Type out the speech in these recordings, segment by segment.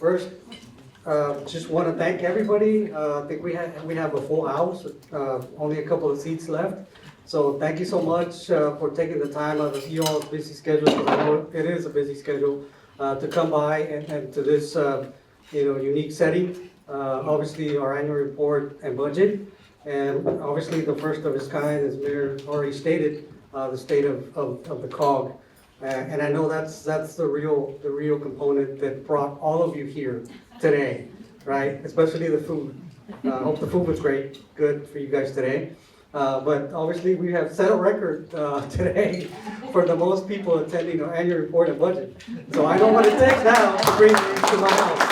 First, just want to thank everybody. I think we have a full house, only a couple of seats left. So thank you so much for taking the time out of you all's busy schedule, because I know it is a busy schedule, to come by and to this unique setting. Obviously, our annual report and budget, and obviously the first of its kind, as Mayor already stated, the state of the COG. And I know that's the real component that brought all of you here today, right? Especially the food. I hope the food was good for you guys today. But obviously we have set a record today for the most people attending our annual report and budget. So I know what it takes now to bring these to my house.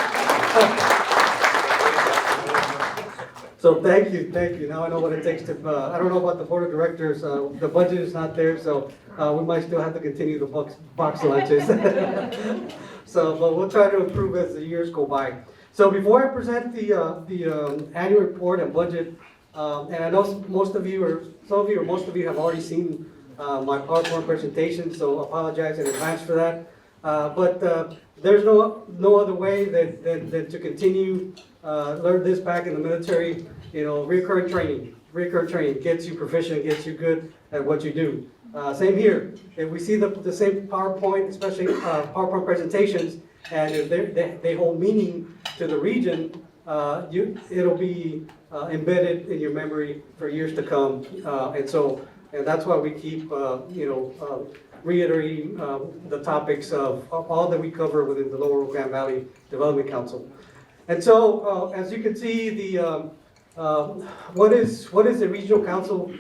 So thank you. Now I know what it takes to, I don't know about the board of directors, the budget is not there, so we might still have to continue the box lunches. So, but we'll try to improve as the years go by. So before I present the annual report and budget, and I know most of you have already seen my PowerPoint presentation, so I apologize in advance for that. But there's no other way than to continue, learn this back in the military, recurrent training gets you proficient, gets you good at what you do. Same here. If we see the same PowerPoint, especially PowerPoint presentations, and if they hold meaning to the region, it'll be embedded in your memory for years to come. And that's why we keep, reiterating the topics of all that we cover within the Lower Rio Grande Valley Development Council. And so, as you can see, what is a regional council?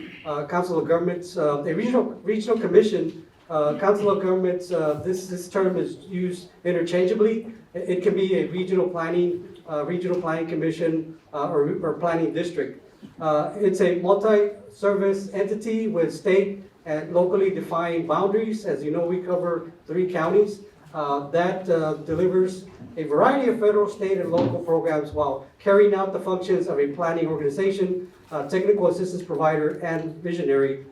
Council of Governments, a regional commission, Council of Governments. This term is used interchangeably. It can be a regional planning commission or planning district. It's a multi-service entity with state and locally defined boundaries. As you know, we cover 3 counties that delivers a variety of federal, state, and local programs while carrying out the functions of a planning organization, technical assistance provider, and visionary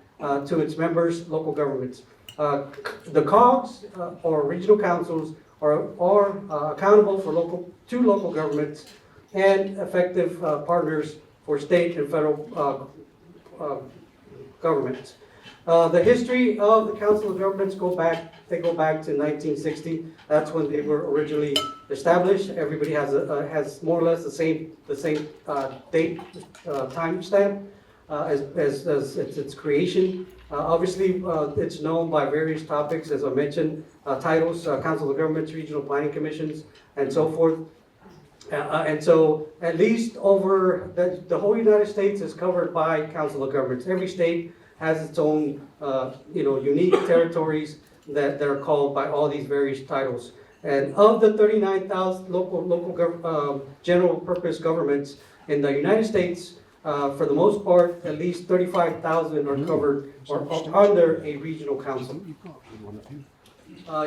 to its members, local governments. The COGS, or regional councils, are accountable for local governments and effective partners for state and federal governments. The history of the Council of Governments go back to 1960. That's when they were originally established. Everybody has more or less the same date time stamp as its creation. Obviously, it's known by various topics, as I mentioned, titles, Council of Governments, Regional Planning Commissions, and so forth. And so, at least over the whole United States is covered by Council of Governments. Every state has its own, unique territories that are called by all these various titles. And of the 39,000 local general purpose governments in the United States, for the most part, at least 35,000 are covered or under a regional council.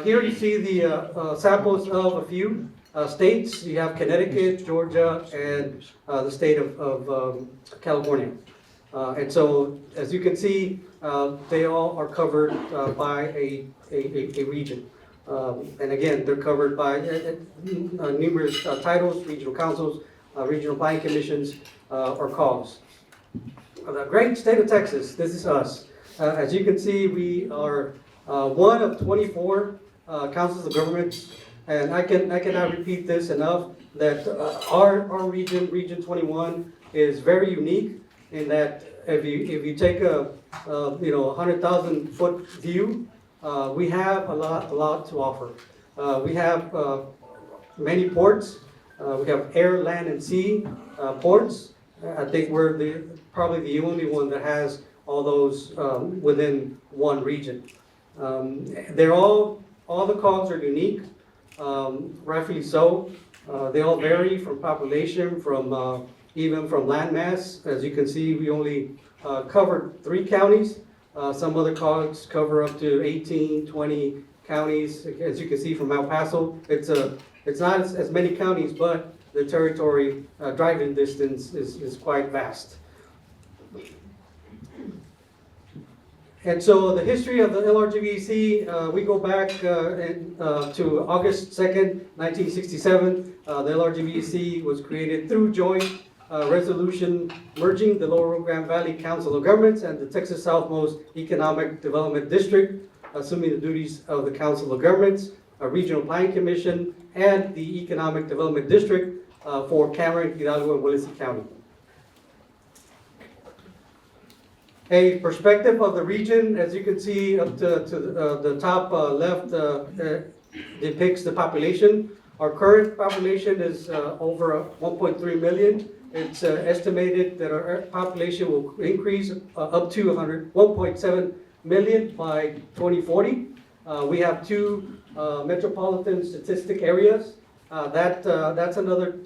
Here you see the samples of a few states. You have Connecticut, Georgia, and the state of California. And so, as you can see, they all are covered by a region. And again, they're covered by numerous titles, regional councils, regional planning commissions, or COGS. The great state of Texas, this is us. As you can see, we are one of 24 councils of governments, and I cannot repeat this enough, that our region, Region 21, is very unique in that if you take a 100,000 foot view, we have a lot to offer. We have many ports. We have air, land, and sea ports. I think we're probably the only one that has all those within one region. All the COGS are unique, rightfully so. They all vary from population, even from land mass. As you can see, we only covered 3 counties. Some other COGS cover up to 18, 20 counties. As you can see from El Paso, it's not as many counties, but the territory driving distance is quite vast. And so the history of the LRGVDC, we go back to August 2nd, 1967. The LRGVDC was created through joint resolution merging the Lower Rio Grande Valley Council of Governments and the Texas Southmost Economic Development District, assuming the duties of the Council of Governments, a Regional Planning Commission, and the Economic Development District for Cameron, Hidalgo, and Willacy County. A perspective of the region, as you can see up to the top left, depicts the population. Our current population is over 1.3 million. It's estimated that our population will increase up to 1.7 million by 2040. We have two metropolitan statistic areas. That's another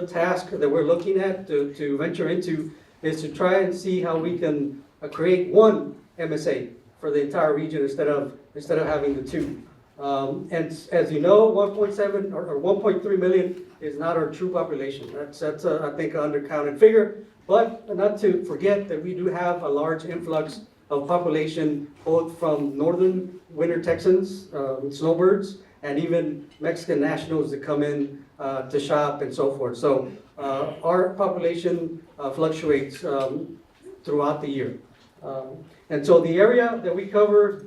task that we're looking at to venture into, is to try and see how we can create one MSA for the entire region instead of having the two. And as you know, 1.7 or 1.3 million is not our true population. That's I think an undercounted figure. But not to forget that we do have a large influx of population, both from northern winter Texans, snowbirds, and even Mexican nationals that come in to shop and so forth. So our population fluctuates throughout the year. And so the area that we cover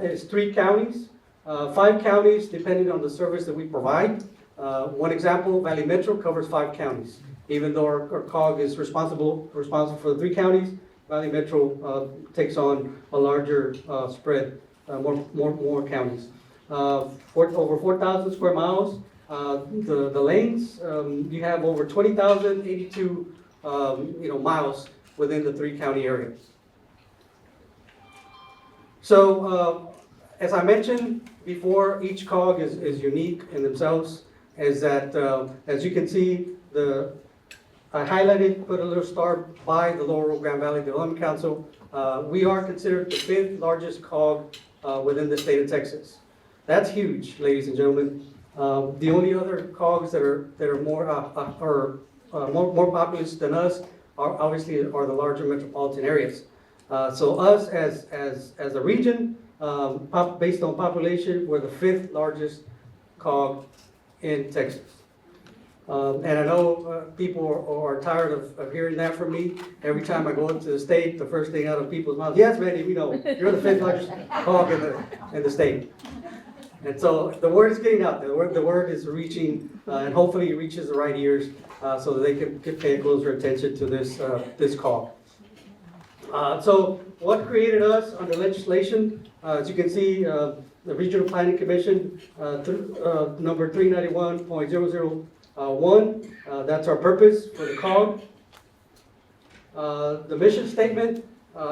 is 3 counties, 5 counties depending on the service that we provide. One example, Valley Metro covers 5 counties. Even though our COG is responsible for the 3 counties, Valley Metro takes on a larger spread, more counties. Over 4,000 square miles. The lanes, you have over 20,082 miles within the 3 county areas. So as I mentioned before, each COG is unique in themselves. Is that as you can see, I highlighted, put a little star by the Lower Rio Grande Valley Development Council. We are considered the 5th largest COG within the state of Texas. That's huge, ladies and gentlemen. The only other COGs that are more populous than us are the larger metropolitan areas. So us as a region, based on population, we're the 5th largest COG in Texas. And I know people are tired of hearing that from me. Every time I go into the state, the first thing out of people's mouths, yes, Manny, we know, you're the 5th largest COG in the state. And so the word is getting out there. The word is reaching, and hopefully it reaches the right ears so that they can pay closer attention to this call. So what created us under legislation? As you can see, the Regional Planning Commission, number 391.001, that's our purpose for the COG. The mission statement,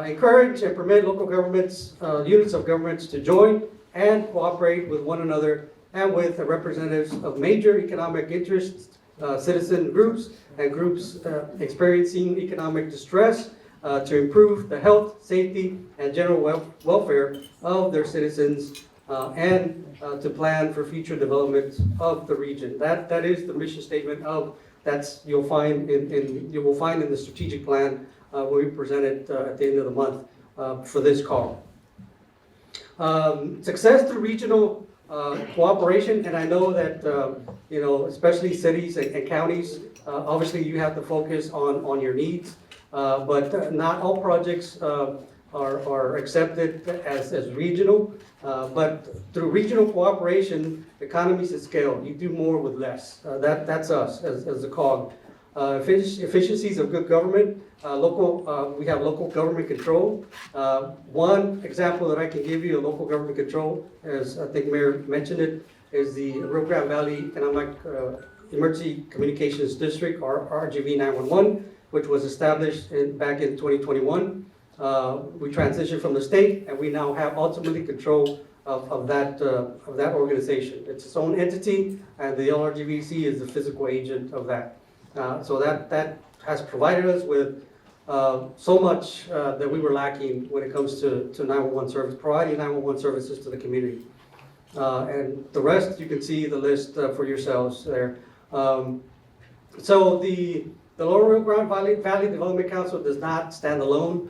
encourage and permit local governments, units of governments to join and cooperate with one another and with the representatives of major economic interests, citizen groups, and groups experiencing economic distress to improve the health, safety, and general welfare of their citizens and to plan for future development of the region. That is the mission statement you will find in the strategic plan when we present it at the end of the month for this call. Success through regional cooperation, and I know that especially cities and counties, obviously you have to focus on your needs, but not all projects are accepted as regional. But through regional cooperation, economies of scale, you do more with less. That's us as a COG. Efficiencies of good government. We have local government control. One example that I can give you of local government control, as I think Mayor mentioned it, is the Rio Grande Valley Economic Emergency Communications District, or LRGV 911, which was established back in 2021. We transitioned from the state, and we now have ultimately control of that organization. It's its own entity, and the LRGVDC is the physical agent of that. So that has provided us with so much that we were lacking when it comes to 911 service, providing 911 services to the community. And the rest, you can see the list for yourselves there. So the the Lower Rio Grande Valley Development Council does not stand alone.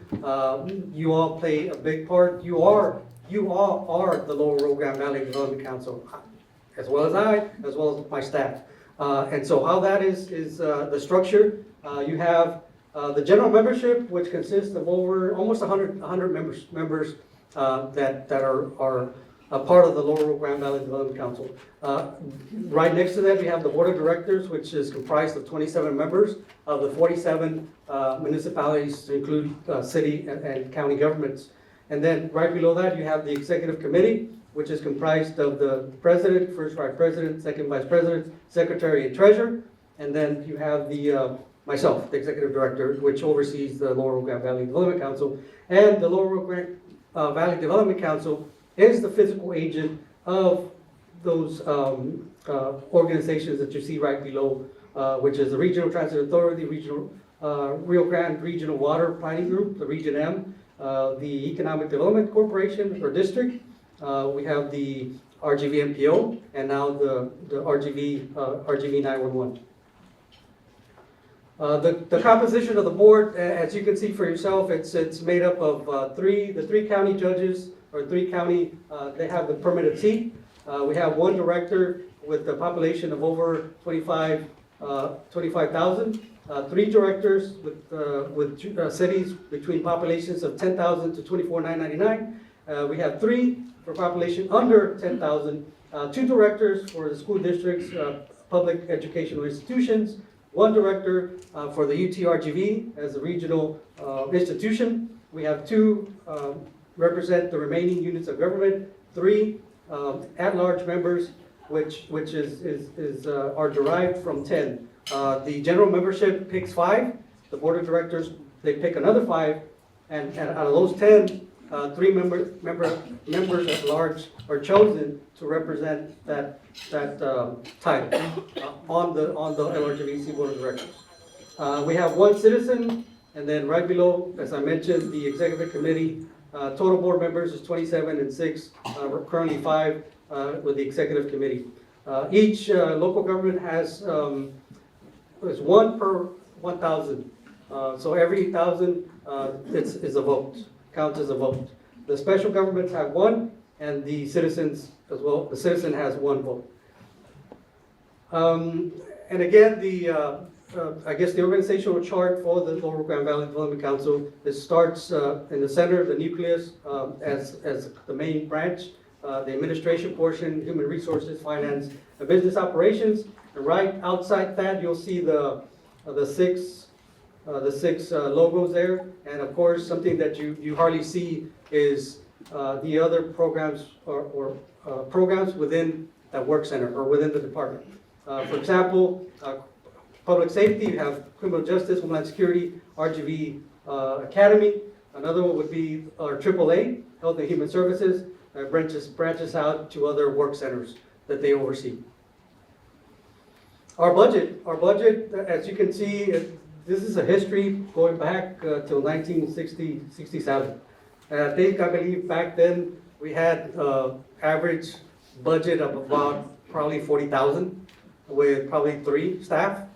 You all play a big part. You all are the Lower Rio Grande Valley Development Council, as well as I, as well as my staff. And so how that is the structure. You have the general membership, which consists of almost 100 members that are a part of the Lower Rio Grande Valley Development Council. Right next to that, we have the board of directors, which is comprised of 27 members of the 47 municipalities, to include city and county governments. And then right below that, you have the executive committee, which is comprised of the president, first vice president, second vice president, secretary, and treasurer. And then you have the myself, the executive director, which oversees the Lower Rio Grande Valley Development Council. And the Lower Rio Grande Valley Development Council is the physical agent of those organizations that you see right below, which is the Regional Transit Authority, Regional Rio Grande Regional Water Planning Group, the Region M, the Economic Development Corporation or District. We have the RGV MPO, and now the RGV 911. The composition of the board, as you can see for yourself, it's made up of the three county judges, or three county, they have the permanent seat. We have one director with a population of over 25,000. Three directors with cities between populations of 10,000 to 24,999. We have three for population under 10,000. Two directors for the school districts, public educational institutions. One director for the UTRGV as a regional institution. We have two represent the remaining units of government. Three at-large members, which are derived from 10. The general membership picks 5. The board of directors, they pick another 5, and out of those 10, 3 members at large are chosen to represent that title on the LRGVDC board of directors. We have one citizen, and then right below, as I mentioned, the executive committee. Total board members is 27 and 6. We're currently 5 with the executive committee. Each local government has is 1 per 1,000. So every 1,000 is a vote, counts as a vote. The special governments have 1, and the citizens as well. The citizen has 1 vote. And again, I guess the organizational chart for the Lower Grande Valley Development Council, it starts in the center, the nucleus, as the main branch, the administration portion, human resources, finance, and business operations. And right outside that, you'll see the six logos there. And of course, something that you hardly see is the other programs or programs within that work center or within the department. For example, public safety, you have criminal justice, homeland security, RGV Academy. Another one would be our AAA, Health and Human Services, branches out to other work centers that they oversee. Our budget, as you can see, this is a history going back till 1967. And I believe back then we had average budget of about probably 40,000 with probably 3 staff.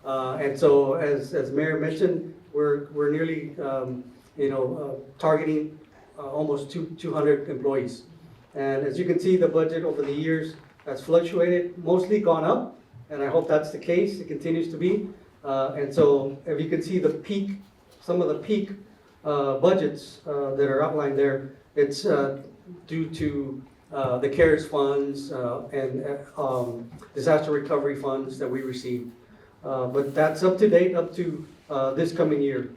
And so, as Mayor mentioned, we're nearly, targeting almost 200 employees. And as you can see, the budget over the years has fluctuated, mostly gone up, and I hope that's the case. It continues to be. And so, if you can see the peak, some of the peak budgets that are outlined there, it's due to the CARES funds and disaster recovery funds that we received. But that's up to date, up to this coming year.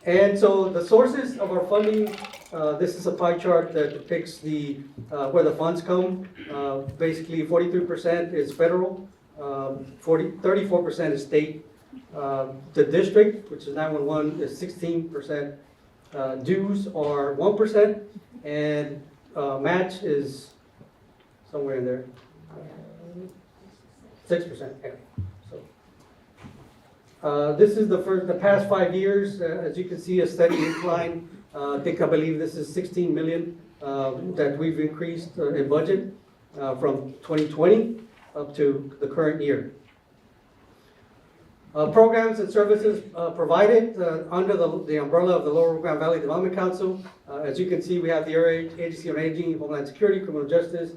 And so the sources of our funding, this is a pie chart that depicts where the funds come. Basically, 43% is federal, 34% is state. The district, which is 911, is 16%. Dues are 1%, and match is somewhere in there. 6%. Yeah. So, this is the past 5 years. As you can see, a steady incline. I believe this is 16 million that we've increased in budget from 2020 up to the current year. Programs and services provided under the umbrella of the Lower Rio Grande Valley Development Council. As you can see, we have the Area Agency on Aging, Homeland Security, Criminal Justice,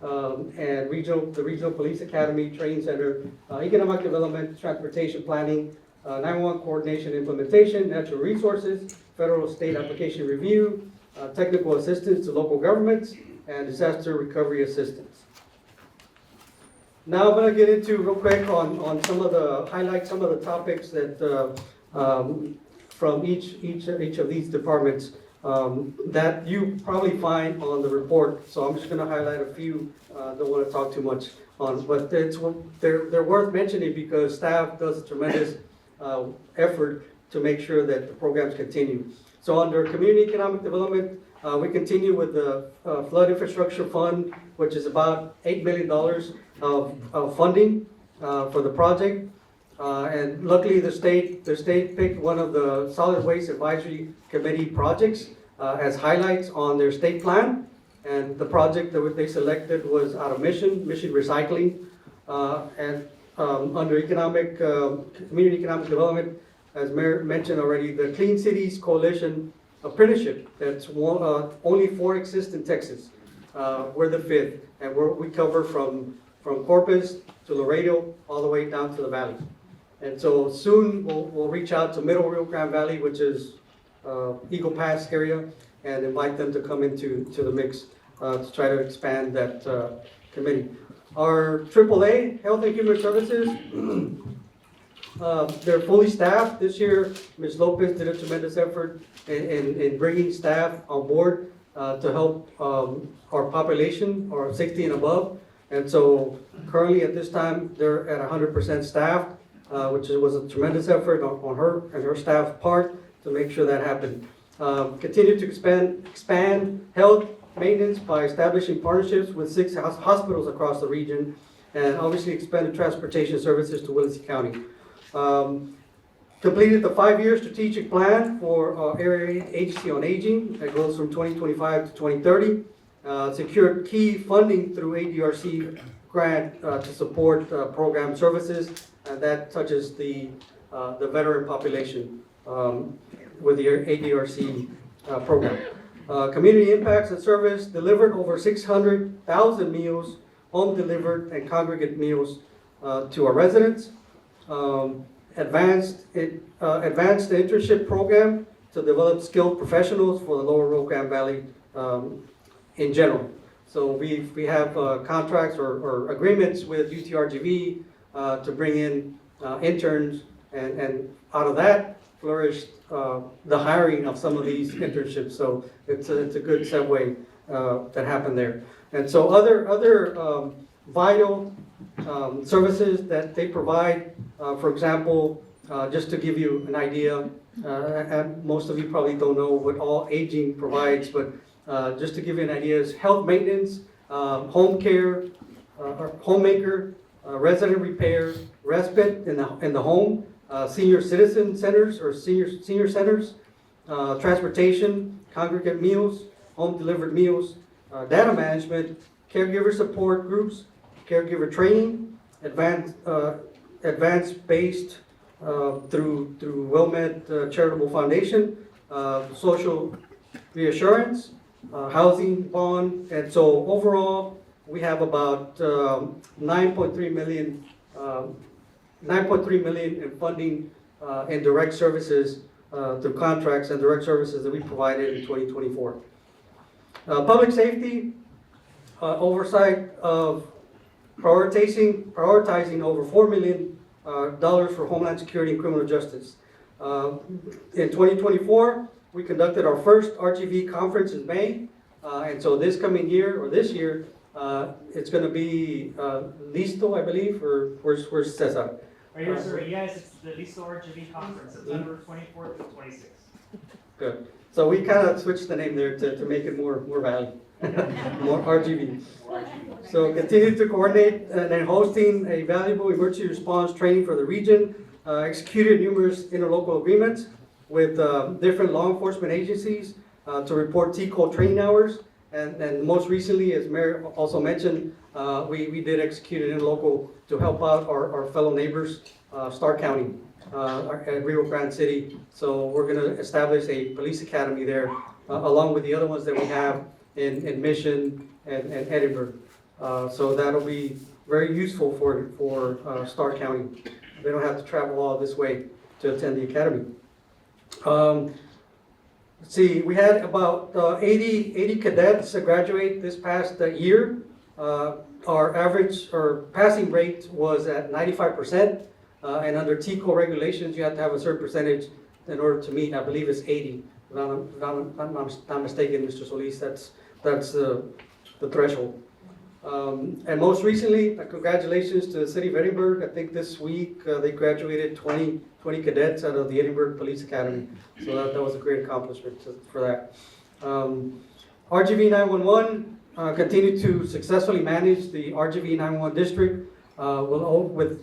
and the Regional Police Academy Training Center, Economic Development, Transportation Planning, 911 Coordination Implementation, Natural Resources, Federal State Application Review, Technical Assistance to Local Governments, and Disaster Recovery Assistance. Now I'm going to get into real quick on some of the highlights, some of the topics that from each of these departments that you probably find on the report. So I'm just going to highlight a few. Don't want to talk too much on, but they're worth mentioning because staff does a tremendous effort to make sure that the programs continue. So under Community Economic Development, we continue with the Flood Infrastructure Fund, which is about $8 million of funding for the project. And luckily the state picked one of the Solid Waste Advisory Committee projects as highlights on their state plan. And the project that they selected was out of Mission Recycling. And under Community Economic Development, as Mayor mentioned already, the Clean Cities Coalition Apprenticeship, that's only 4 exist in Texas. We're the 5th, and we cover from Corpus to Laredo, all the way down to the valley. And so soon we'll reach out to Middle Rio Grande Valley, which is Eagle Pass area, and invite them to come into the mix to try to expand that committee. Our AAA, Health and Human Services, they're fully staffed. This year, Ms. Lopez did a tremendous effort in bringing staff on board to help our population, or 60 and above. And so currently at this time, they're at 100% staffed, which was a tremendous effort on her and her staff part to make sure that happened. Continue to expand health maintenance by establishing partnerships with 6 hospitals across the region, and obviously expanded transportation services to Willacy County. Completed the 5-year strategic plan for Area Agency on Aging that goes from 2025 to 2030. Secured key funding through ADRC grant to support program services, and that touches the veteran population with the ADRC program. Community impacts and service delivered over 600,000 meals, home delivered and congregate meals to our residents. Advanced the internship program to develop skilled professionals for the Lower Rio Grande Valley in general. So we have contracts or agreements with UTRGV to bring in interns, and out of that flourished the hiring of some of these internships. So it's a good segue that happened there. And so other vital services that they provide, for example, just to give you an idea, and most of you probably don't know what all aging provides, but just to give you an idea, is health maintenance, home care, homemaker, resident repair, respite in the home, senior citizen centers or senior centers, transportation, congregate meals, home delivered meals, data management, caregiver support groups, caregiver training, advanced based through WellMed Charitable Foundation, social reassurance, housing bond, and so overall we have about 9.3 million in funding in direct services through contracts and direct services that we provided in 2024. Public safety oversight of prioritizing over $4 million for Homeland Security and Criminal Justice. In 2024, we conducted our first RGV conference in May, and so this coming year, or this year, it's going to be Listo, I believe, or where's Cesar? Right here, sir. Yes, it's the Listo RGV conference, September 24th to 26th. Good. So we kind of switched the name there to make it more value, more RGV. So continue to coordinate and hosting a valuable emergency response training for the region. Executed numerous interlocal agreements with different law enforcement agencies to report T-code training hours. And most recently, as Mayor also mentioned, we did execute it in local to help out our fellow neighbors, Starr County, at Rio Grande City. So we're gonna establish a police academy there, along with the other ones that we have in Mission and Edinburgh. So that'll be very useful for Starr County. They don't have to travel all this way to attend the academy. Let's see, we had about 80 cadets graduate this past year. Our average or passing rate was at 95%, and under TCO regulations, you have to have a certain percentage in order to meet. I believe it's 80. If I'm not mistaken, Mr. Solis, that's the threshold. And most recently, congratulations to the city of Edinburgh. I think this week they graduated 20 cadets out of the Edinburgh Police Academy. So that was a great accomplishment for that. RGV 911 continued to successfully manage the RGV 911 district with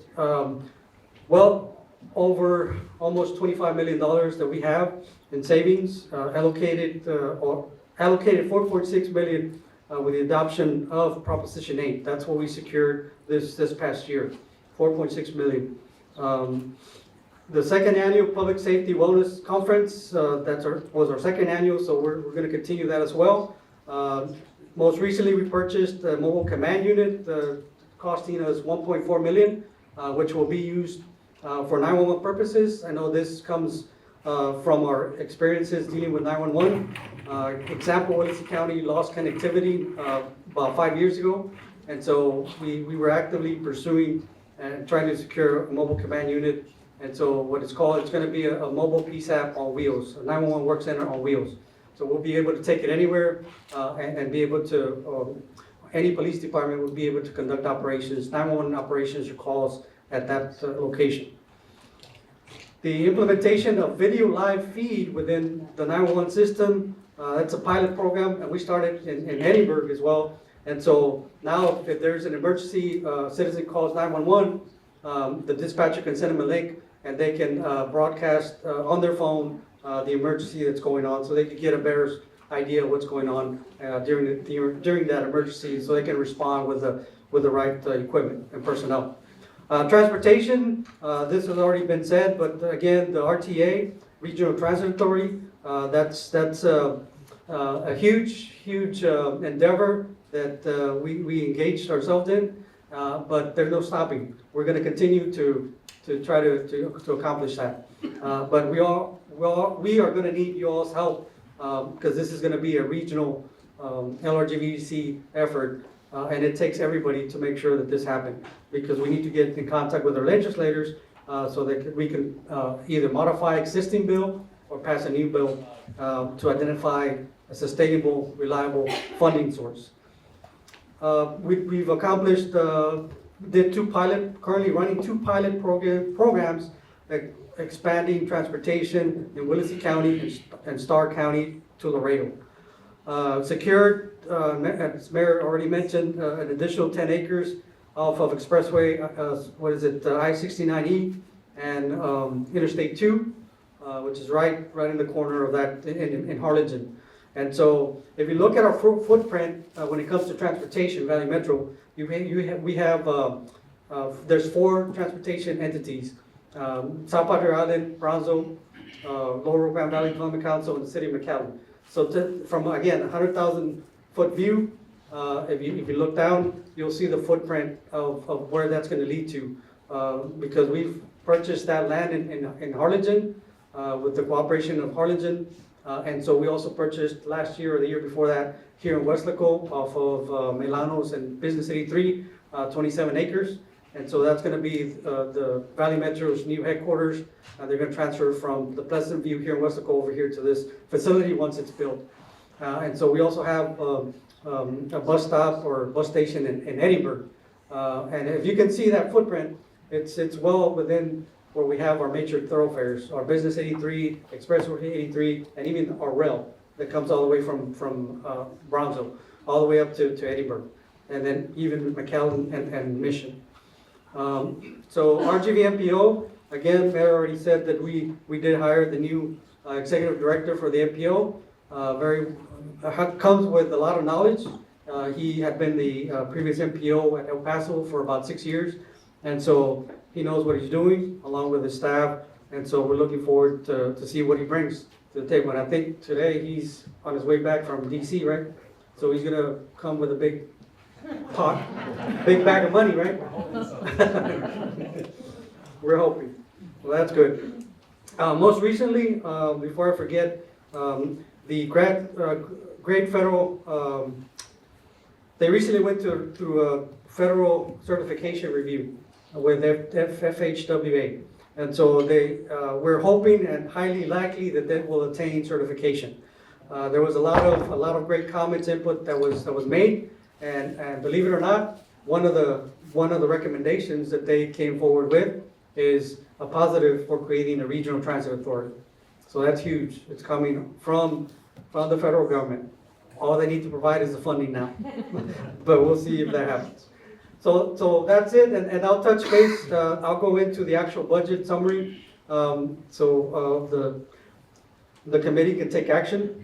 well over almost $25 million that we have in savings, allocated 4.6 million with the adoption of Proposition 8. That's what we secured this past year, 4.6 million. The second annual Public Safety Wellness Conference, was our second annual, so we're going to continue that as well. Most recently, we purchased a mobile command unit costing us 1.4 million, which will be used for 911 purposes. I know this comes from our experiences dealing with 911. Example, Willacy County lost connectivity about 5 years ago, and so we were actively pursuing and trying to secure a mobile command unit. And so what it's called, it's going to be a mobile PSAP on wheels, a 911 work center on wheels. So we'll be able to take it anywhere and be able to, any police department will be able to conduct operations, 911 operations or calls at that location. The implementation of video live feed within the 911 system, that's a pilot program, and we started in Edinburgh as well. And so now if there's an emergency, citizen calls 911, the dispatcher can send them a link and they can broadcast on their phone the emergency that's going on, so they can get a better idea of what's going on during that emergency, so they can respond with the right equipment and personnel. Transportation, this has already been said, but again, the RTA, Regional Transit Authority, that's a huge endeavor that we engaged ourselves in, but there's no stopping. We're going to continue to try to accomplish that. But we are going to need you all's help because this is going to be a regional LRGVDC effort. And it takes everybody to make sure that this happens, because we need to get in contact with our legislators so that we can either modify existing bill or pass a new bill to identify a sustainable, reliable funding source. We've accomplished, currently running two pilot programs expanding transportation in Willacy County and Starr County to Laredo. Secured, as Mayor already mentioned, an additional 10 acres off of Expressway, I-69E and Interstate 2, which is right in the corner of that in Harlingen. And so if you look at our footprint when it comes to transportation, Valley Metro, there's 4 transportation entities, South Padre Island, Bronzo, Lower Grand Valley Development Council, and the City of McAllen. So from, again, a 100,000 foot view, if you look down, you'll see the footprint of where that's going to lead to, because we've purchased that land in Harlingen with the cooperation of Harlingen, and so we also purchased last year or the year before that here in Weslaco off of Melanos and Business 83, 27 acres. And so that's going to be the Valley Metro's new headquarters. They're going to transfer from the Pleasant View here in Weslaco over here to this facility once it's built. And so we also have a bus stop or bus station in Edinburgh. And if you can see that footprint, it's well within where we have our major thoroughfares, our Business 83, Expressway 83, and even our rail that comes all the way from Bronzo all the way up to Edinburgh, and then even McAllen and Mission. So RGV MPO, again, Mayor already said that we did hire the new executive director for the MPO. Comes with a lot of knowledge He had been the previous MPO at El Paso for about 6 years, and so he knows what he's doing along with his staff, and so we're looking forward to see what he brings to the table. And I think today he's on his way back from DC, right? So he's gonna come with a big pot, big bag of money, right? We're hoping. Well, that's good. Most recently, before I forget, the Grade Federal, they recently went through a federal certification review with FHWA. And so we're hoping and highly likely that they will attain certification. There was a lot of great comments, input that was made, and believe it or not, one of the recommendations that they came forward with is a positive for creating a regional transit authority. So that's huge. It's coming from the federal government. All they need to provide is the funding now. But we'll see if that happens. So that's it, and I'll touch base. I'll go into the actual budget summary, so the committee can take action.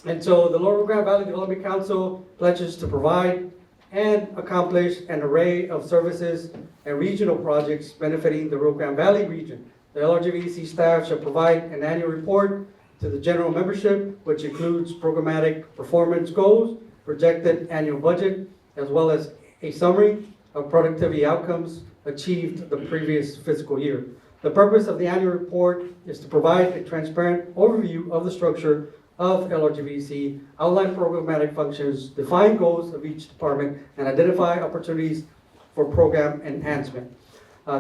And so the Lower Grand Valley Development Council pledges to provide and accomplish an array of services and regional projects benefiting the Rio Grande Valley region. The LRGVDC staff shall provide an annual report to the general membership, which includes programmatic performance goals, projected annual budget, as well as a summary of productivity outcomes achieved the previous fiscal year. The purpose of the annual report is to provide a transparent overview of the structure of LRGVDC, outline programmatic functions, define goals of each department, and identify opportunities for program enhancement.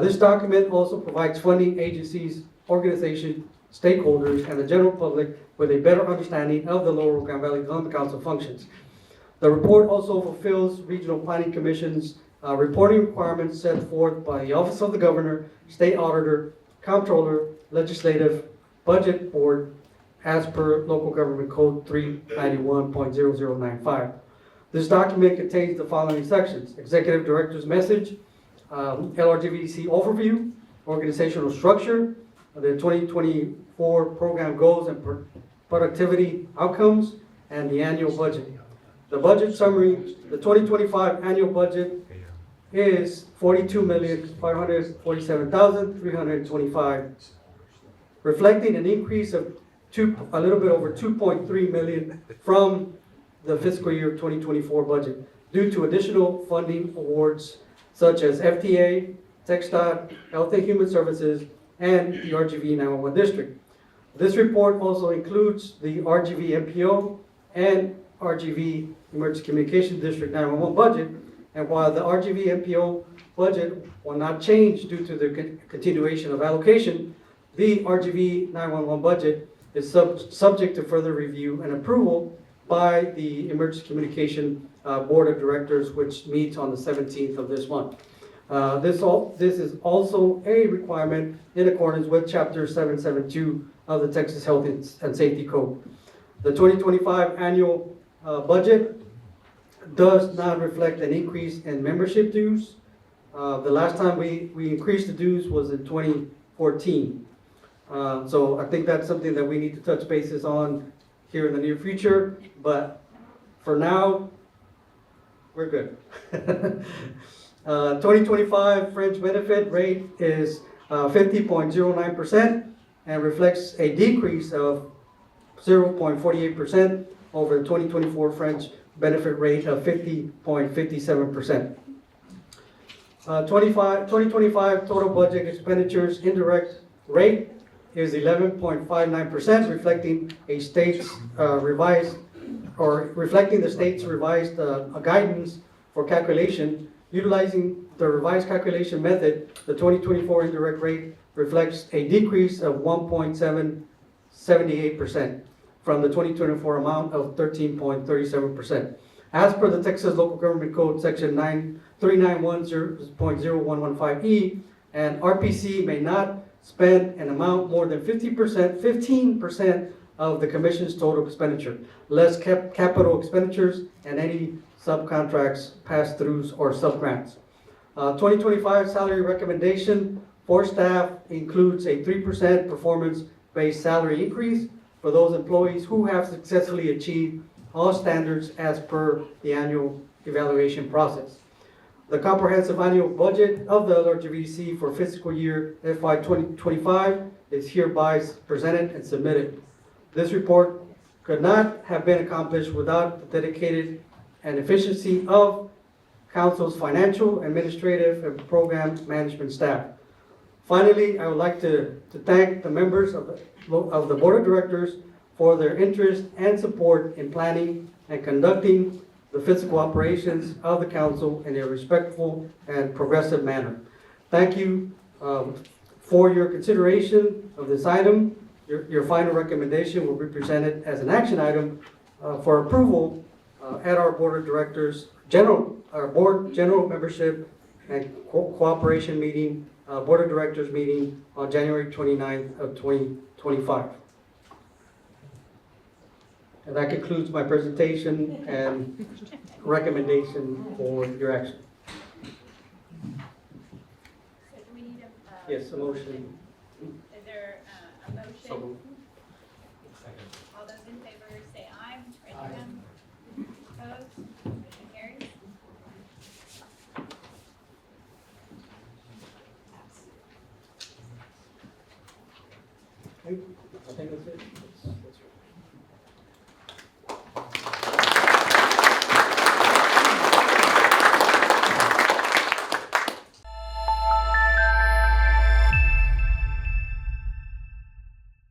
This document also provides funding agencies, organizations, stakeholders, and the general public with a better understanding of the Lower Grand Valley Development Council functions. The report also fulfills Regional Planning Commission's reporting requirements set forth by the Office of the Governor, State Auditor, Comptroller, Legislative, Budget Board, as per Local Government Code 391.0095. This document contains the following sections: Executive Director's Message, LRGVDC Overview, Organizational Structure, the 2024 Program Goals and Productivity Outcomes, and the Annual Budget. The budget summary: the 2025 annual budget is $42,547,325, reflecting an increase of a little bit over 2.3 million from the fiscal year 2024 budget due to additional funding awards such as FTA, TxDOT, Health and Human Services, and the RGV 911 district. This report also includes the RGV MPO and RGV Emergency Communication District 911 budget, and while the RGV MPO budget will not change due to the continuation of allocation, the RGV 911 budget is subject to further review and approval by the Emergency Communication Board of Directors, which meets on the 17th of this month. This is also a requirement in accordance with Chapter 772 of the Texas Health and Safety Code. The 2025 annual budget does not reflect an increase in membership dues. The last time we increased the dues was in 2014. So I think that's something that we need to touch bases on here in the near future, but for now, we're good. 2025 fringe benefit rate is 50.09% and reflects a decrease of 0.48% over the 2024 fringe benefit rate of 50.57%. 2025 total budget expenditures indirect rate is 11.59%, reflecting the state's revised guidance for calculation. Utilizing the revised calculation method, the 2024 indirect rate reflects a decrease of 1.78% from the 2024 amount of 13.37%. As per the Texas Local Government Code Section 391.0115E, and RPC may not spend an amount more than 15% of the Commission's total expenditure, less capital expenditures and any subcontracts, pass-throughs, or sub-grants. 2025 salary recommendation for staff includes a 3% performance-based salary increase for those employees who have successfully achieved all standards as per the annual evaluation process. The comprehensive annual budget of the LRGVDC for fiscal year FY 2025 is hereby presented and submitted. This report could not have been accomplished without the dedicated and efficiency of Council's financial, administrative, and program management staff. Finally, I would like to thank the members of the Board of Directors for their interest and support in planning and conducting the physical operations of the council in a respectful and progressive manner. Thank you for your consideration of this item. Your final recommendation will be presented as an action item for approval at our Board of Directors, our Board General Membership and Cooperation Meeting, Board of Directors meeting on January 29th of 2025. And that concludes my presentation and recommendation for your action. So do we need a? Yes, a motion. Is there a motion? All those in favor say aye. Raise your hand. Opposed? Motion carries. Okay, I think that's it. That's right.